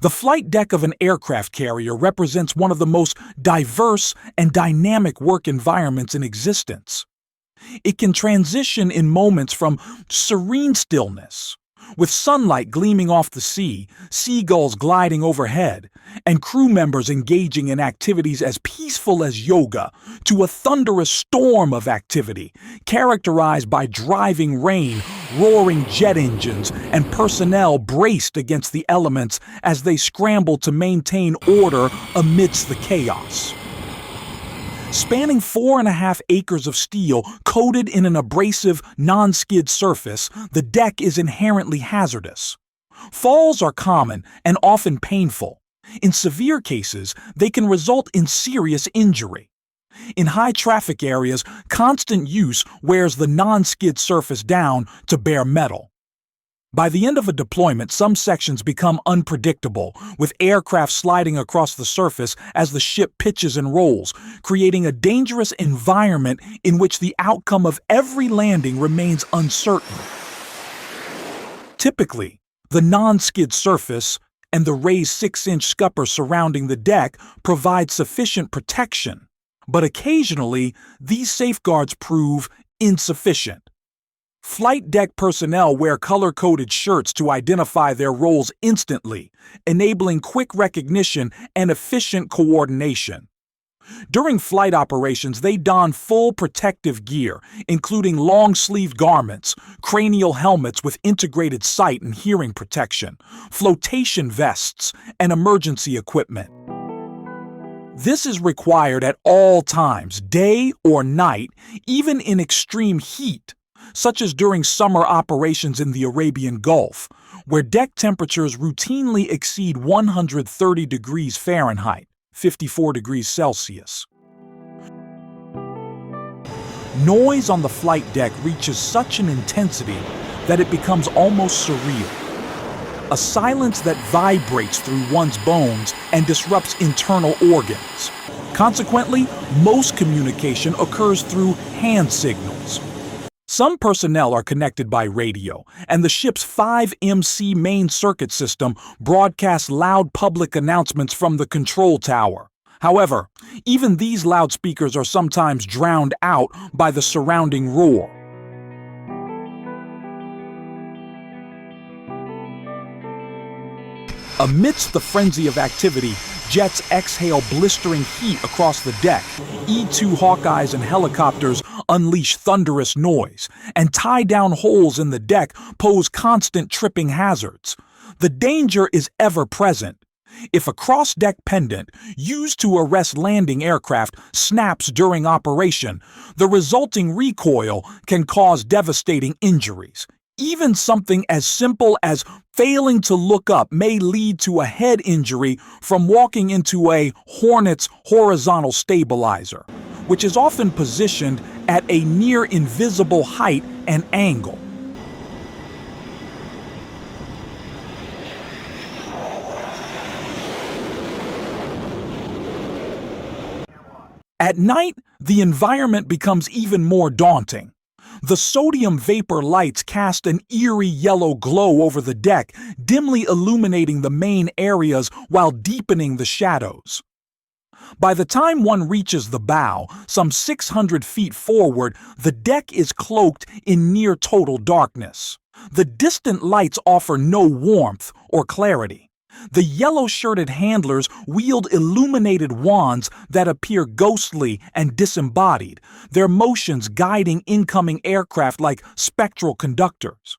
The flight deck of an aircraft carrier represents one of the most diverse and dynamic work environments in existence. It can transition in moments from serene stillness, with sunlight gleaming off the sea, seagulls gliding overhead, and crew members engaging in activities as peaceful as yoga, to a thunderous storm of activity, characterized by driving rain, roaring jet engines, and personnel braced against the elements as they scramble to maintain order amidst the chaos. Spanning 4.5 acres of steel coated in an abrasive, non-skid surface, the deck is inherently hazardous. Falls are common and often painful. In severe cases, they can result in serious injury. In high-traffic areas, constant use wears the non-skid surface down to bare metal. By the end of a deployment, some sections become unpredictable, with aircraft sliding across the surface as the ship pitches and rolls, creating a dangerous environment in which the outcome of every landing remains uncertain. Typically, the non-skid surface and the raised 6-inch scupper surrounding the deck provide sufficient protection, but occasionally these safeguards prove insufficient. Flight deck personnel wear color-coded shirts to identify their roles instantly, enabling quick recognition and efficient coordination. During flight operations, they don full protective gear, including long-sleeved garments, cranial helmets with integrated sight and hearing protection, flotation vests, and emergency equipment. This is required at all times, day or night, even in extreme heat, such as during summer operations in the Arabian Gulf, where deck temperatures routinely exceed 130 degrees Fahrenheit, 54 degrees Celsius. Noise on the flight deck reaches such an intensity that it becomes almost surreal. A silence that vibrates through one's bones and disrupts internal organs. Consequently, most communication occurs through hand signals. Some personnel are connected by radio, and the ship's 5MC main circuit system broadcasts loud public announcements from the control tower. However, even these loudspeakers are sometimes drowned out by the surrounding roar. Amidst the frenzy of activity, jets exhale blistering heat across the deck. E-2 Hawkeyes and helicopters unleash thunderous noise, and tie-down holes in the deck pose constant tripping hazards. The danger is ever present. If a cross-deck pendant, used to arrest landing aircraft, snaps during operation, the resulting recoil can cause devastating injuries. Even something as simple as failing to look up may lead to a head injury from walking into a Hornet's horizontal stabilizer, which is often positioned at a near invisible height and angle. At night, the environment becomes even more daunting. The sodium vapor lights cast an eerie yellow glow over the deck, dimly illuminating the main areas while deepening the shadows. By the time one reaches the bow, some 600 feet forward, the deck is cloaked in near total darkness. The distant lights offer no warmth or clarity. The yellow-shirted handlers wield illuminated wands that appear ghostly and disembodied, their motions guiding incoming aircraft like spectral conductors.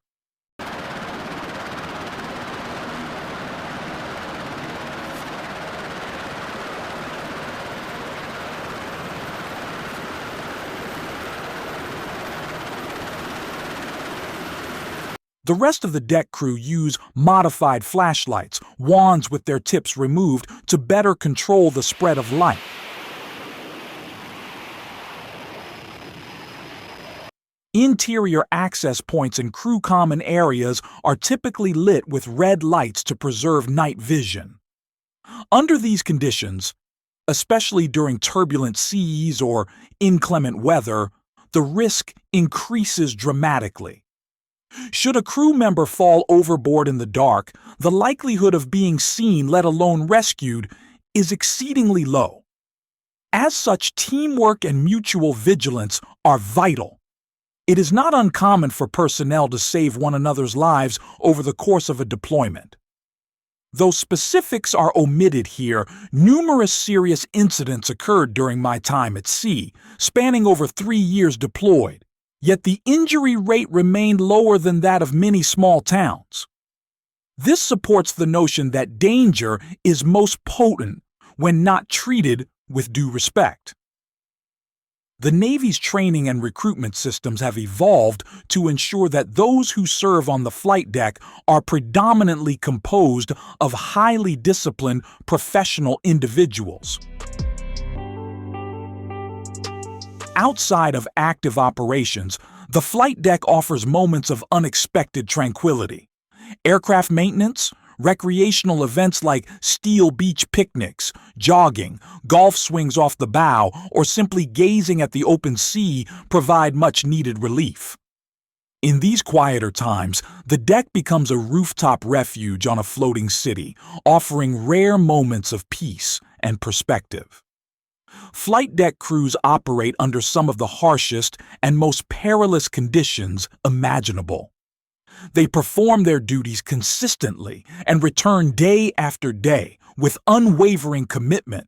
The rest of the deck crew use modified flashlights, wands with their tips removed, to better control the spread of light. Interior access points and crew common areas are typically lit with red lights to preserve night vision. Under these conditions, especially during turbulent seas or inclement weather, the risk increases dramatically. Should a crew member fall overboard in the dark, the likelihood of being seen, let alone rescued, is exceedingly low. As such, teamwork and mutual vigilance are vital. It is not uncommon for personnel to save one another's lives over the course of a deployment. Though specifics are omitted here, numerous serious incidents occurred during my time at sea, spanning over 3 years deployed, yet the injury rate remained lower than that of many small towns. This supports the notion that danger is most potent when not treated with due respect. The Navy's training and recruitment systems have evolved to ensure that those who serve on the flight deck are predominantly composed of highly disciplined professional individuals. Outside of active operations, the flight deck offers moments of unexpected tranquility. Aircraft maintenance, recreational events like steel beach picnics, jogging, golf swings off the bow, or simply gazing at the open sea provide much-needed relief. In these quieter times, the deck becomes a rooftop refuge on a floating city, offering rare moments of peace and perspective. Flight deck crews operate under some of the harshest and most perilous conditions imaginable. They perform their duties consistently and return day after day with unwavering commitment.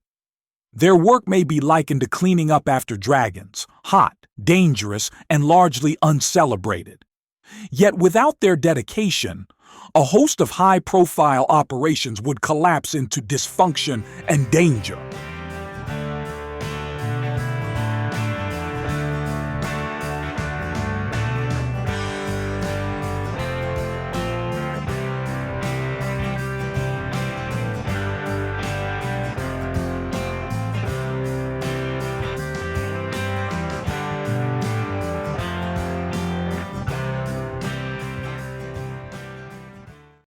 Their work may be likened to cleaning up after dragons, hot, dangerous, and largely uncelebrated. Yet without their dedication, a host of high-profile operations would collapse into dysfunction and danger.